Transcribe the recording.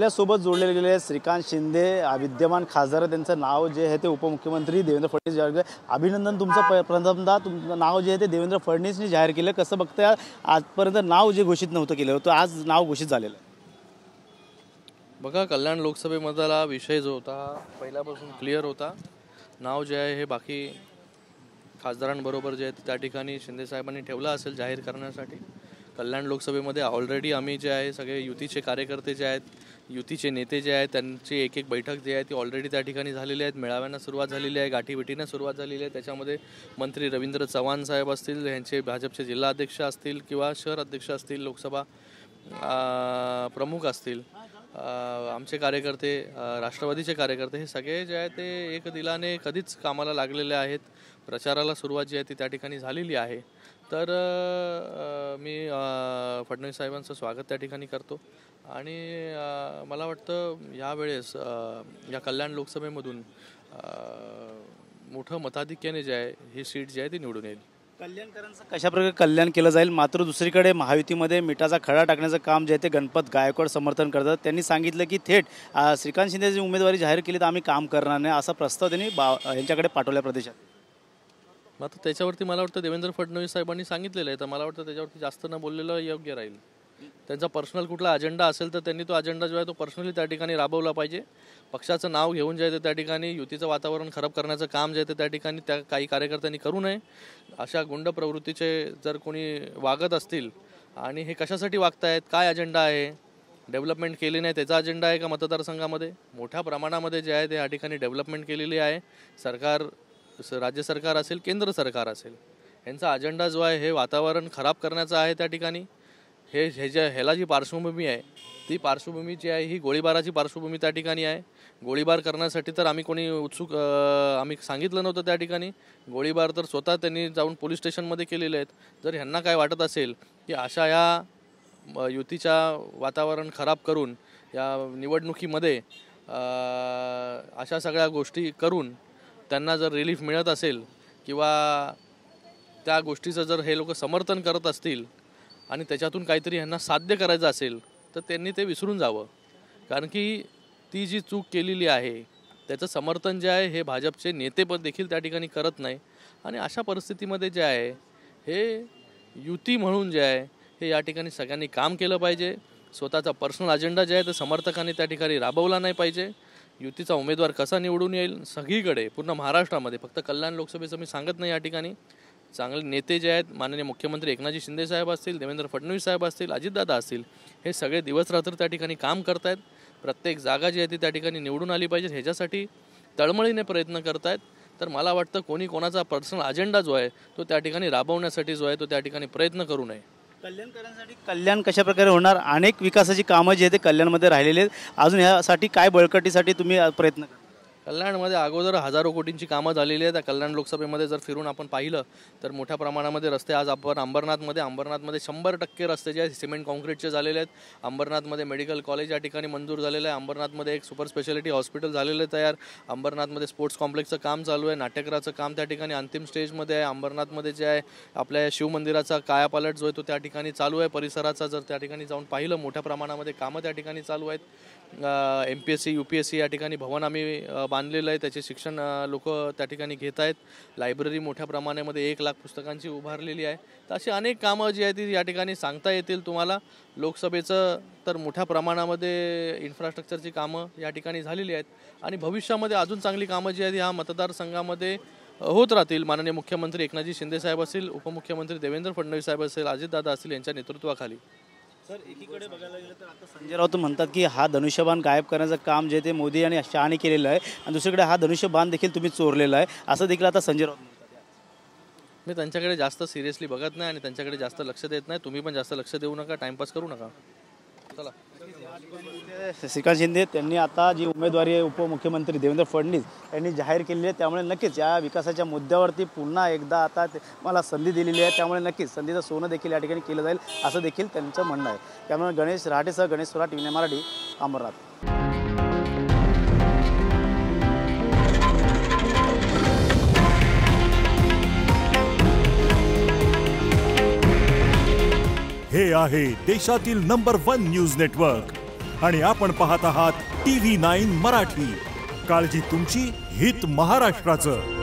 आपल्यासोबत जोडले गेले श्रीकांत शिंदे विद्यमान खासदार, त्यांचं नाव जे आहे ते उपमुख्यमंत्री देवेंद्र फडणवीस जाहीर केलं. अभिनंदन तुमचं. प्रथमतः तुमचं नाव जे आहे ते देवेंद्र फडणवीसनी जाहीर केलं. कसं बघताय, आजपर्यंत नाव जे घोषित नव्हतं केलं होतं, आज नाव घोषित झालेलं आहे. बघा, कल्याण लोकसभेमधला विषय जो होता पहिल्यापासून क्लिअर होता. नाव जे आहे हे बाकी खासदारांबरोबर जे आहे त्या ठिकाणी शिंदे साहेबांनी ठेवलं असेल जाहीर करण्यासाठी. कल्याण लोकसभेमध्ये ऑलरेडी आम्ही जे आहे सगळे युतीचे कार्यकर्ते जे आहेत, युतीचे नेते जे आहेत, त्यांची एक एक बैठक जी आहे ती ऑलरेडी त्या ठिकाणी झालेली आहेत. मेळाव्यांना सुरुवात झालेली आहे, गाठीभेटींना सुरुवात झालेली आहे. त्याच्यामध्ये मंत्री रवींद्र चव्हाण साहेब असतील, यांचे भाजपचे जिल्हाध्यक्ष असतील किंवा शहर अध्यक्ष असतील, लोकसभा प्रमुख असतील, आमचे कार्यकर्ते, राष्ट्रवादीचे कार्यकर्ते, हे सगळे जे आहे ते एक दिलाने कधीच कामाला लागलेले आहेत. प्रचाराला सुरुवात जी आहे ती त्या ठिकाणी झालेली आहे. तर मी फडणवीस साहेबांचं स्वागत त्या ठिकाणी करतो आणि मला वाटतं यावेळेस या कल्याण लोकसभेमधून मोठं मताधिक्याने जे आहे ही सीट जी आहे ती निवडून येईल. कल्याणकरांचं कशाप्रकारे कल्याण केलं जाईल. मात्र दुसरीकडे महायुतीमध्ये मिठाचा खडा टाकण्याचं काम जे आहे ते गणपत गायकवाड समर्थन करतात. त्यांनी सांगितलं की थेट श्रीकांत शिंदेची उमेदवारी जाहीर केली तर आम्ही काम करणार नाही, असा प्रस्ताव त्यांनी यांच्याकडे पाठवल्या प्रदेशात. मात्र त्याच्यावरती मला वाटतं देवेंद्र फडणवीस साहेबांनी सांगितलेलं आहे, तर मला वाटतं त्याच्यावरती जास्त न बोललेलं योग्य राहील. त्यांचा पर्सनल कुठला अजेंडा असेल तर त्यांनी तो अजेंडा जो आहे तो पर्सनली त्या ठिकाणी राबवला पाहिजे. पक्षाचं नाव घेऊन जे आहे त्या ठिकाणी युतीचं वातावरण खराब करण्याचं काम जे आहे त्या ठिकाणी त्या काही कार्यकर्त्यांनी करू नये. अशा गुंड प्रवृत्तीचे जर कोणी वागत असतील आणि हे कशासाठी वागतायत, काय अजेंडा आहे, डेव्हलपमेंट केली नाही त्याचा अजेंडा आहे का मतदारसंघामध्ये? मोठ्या प्रमाणामध्ये जे आहे ते या ठिकाणी डेव्हलपमेंट केलेली आहे. सरकार, राज्य सरकार असेल, केंद्र सरकार असेल, यांचा अजेंडा जो आहे हे वातावरण खराब करण्याचा आहे. त्या ठिकाणी ह्याला जी पार्श्वभूमी आहे ती पार्श्वभूमी जी आहे ही गोळीबाराची पार्श्वभूमी त्या ठिकाणी आहे. गोळीबार करण्यासाठी तर आम्ही कोणी आम्ही सांगितलं नव्हतं. त्या ठिकाणी गोळीबार तर स्वतः त्यांनी जाऊन पोलीस स्टेशनमध्ये केलेले आहेत. जर ह्यांना काय वाटत असेल की अशा या युतीच्या वातावरण खराब करून या निवडणुकीमध्ये अशा सगळ्या गोष्टी करून त्यांना जर रिलीफ मिळत असेल किंवा त्या गोष्टीचं जर हे लोक समर्थन करत असतील आणि त्याच्यातून काहीतरी ह्यांना साध्य करायचं असेल तर त्यांनी ते विसरून जावं. कारण की ती जी चूक केलेली आहे त्याचं समर्थन जे आहे हे भाजपचे नेतेपद देखील त्या ठिकाणी करत नाही. आणि अशा परिस्थितीमध्ये जे आहे हे युती म्हणून जे आहे हे या ठिकाणी सगळ्यांनी काम केलं पाहिजे. स्वतःचा पर्सनल अजेंडा जे आहे ते समर्थकांनी त्या ठिकाणी राबवला नाही पाहिजे. युतीचा उमेदवार कसा निवडून येईल सगळीकडे पूर्ण महाराष्ट्रामध्ये, फक्त कल्याण लोकसभेचं मी सांगत नाही, या ठिकाणी चांगले नेते जे आहेत, माननीय मुख्यमंत्री एकनाथजी शिंदे साहेब असतील, देवेंद्र फडणवीस साहेब असतील, अजितदादा असतील, हे सगळे दिवस रात्र त्या ठिकाणी काम करत आहेत. प्रत्येक जागा जी आहे ती त्या ठिकाणी निवडून आली पाहिजे ह्याच्यासाठी तळमळीने प्रयत्न करत आहेत. तर मला वाटतं कोणी कोणाचा पर्सनल अजेंडा जो आहे तो त्या ठिकाणी राबवण्यासाठी जो आहे तो त्या ठिकाणी प्रयत्न करू नये. कल्याणकरांसाठी कल्याण कशा प्रकारे होणार? अनेक विकासाची कामं जी आहेत ते कल्याणमध्ये राहिलेली आहेत. अजून ह्यासाठी काय बळकटीसाठी तुम्ही प्रयत्न करा? कल्याणमध्ये अगोदर हजारो कोटींची कामं झालेली आहेत. त्या कल्याण लोकसभेमध्ये जर फिरून आपण पाहिलं तर मोठ्या प्रमाणामध्ये रस्ते, आज आपण अंबरनाथमध्ये 100% रस्ते जे आहेत सिमेंट कॉन्क्रीटचे झालेले आहेत. अंबरनाथमध्ये मेडिकल कॉलेज या ठिकाणी मंजूर झालेलं आहे. अंबरनाथमध्ये एक सुपर स्पेशालिटी हॉस्पिटल झालेलं आहे तयार. अंबरनाथमध्ये स्पोर्ट्स कॉम्प्लेक्सचं काम चालू आहे. नाट्यगृहाचं काम त्या ठिकाणी अंतिम स्टेजमध्ये आहे. अंबरनाथमध्ये जे आहे आपल्या शिवमंदिराचा कायापालट जो आहे तो त्या ठिकाणी चालू आहे. परिसराचा जर त्या ठिकाणी जाऊन पाहिलं मोठ्या प्रमाणामध्ये कामं त्या ठिकाणी चालू आहेत. MPSC UPSC या ठिकाणी भवन आम्ही बांधलेलं आहे, त्याचे शिक्षण लोक त्या ठिकाणी घेत आहेत. लायब्ररी मोठ्या प्रमाणामध्ये 1 लाख पुस्तकांची उभारलेली आहे. तर अशी अनेक कामं जी आहेत ती या ठिकाणी सांगता येतील तुम्हाला. लोकसभेचं तर मोठ्या प्रमाणामध्ये इन्फ्रास्ट्रक्चरची कामं या ठिकाणी झालेली आहेत आणि भविष्यामध्ये अजून चांगली कामं जी आहेत ह्या मतदारसंघामध्ये होत राहतील. माननीय मुख्यमंत्री एकनाथजी शिंदे साहेब असतील, उपमुख्यमंत्री देवेंद्र फडणवीस साहेब असतील, अजितदादा असतील यांच्या नेतृत्वाखाली. सर, एकीकडे बघायला गेलं तर आता संजय राऊत म्हणतात की हा धनुष्यबाण गायब करण्याचं काम जे ते मोदी आणि शहाने केलेलं आहे आणि दुसरीकडे हा धनुष्यबाण देखील तुम्ही चोरलेला आहे, असं देखील आता संजय राऊत म्हणतात. मी त्यांच्याकडे जास्त सिरियसली बघत नाही आणि त्यांच्याकडे जास्त लक्ष देत नाही. तुम्ही पण जास्त लक्ष देऊ नका, टाइमपास करू नका. चला. श्रीकांत शिंदे त्यांनी आता जी उमेदवारी आहे उपमुख्यमंत्री देवेंद्र फडणवीस यांनी जाहीर केलेली आहे, त्यामुळे नक्कीच या विकासाच्या मुद्द्यावरती पुन्हा एकदा आता मला संधी दिलेली आहे, त्यामुळे नक्कीच संधीचं सोनं देखील या ठिकाणी केलं जाईल असं देखील त्यांचं म्हणणं आहे. त्यामुळे गणेश रहाटेसह गणेश स्वरा, टीव्ही मराठी, अंबरनाथ. हे आहे देशातील नंबर 1 न्यूज नेटवर्क आणि आपण पाहत आहात TV9 मराठी. काळजी तुमची, हित महाराष्ट्राचं.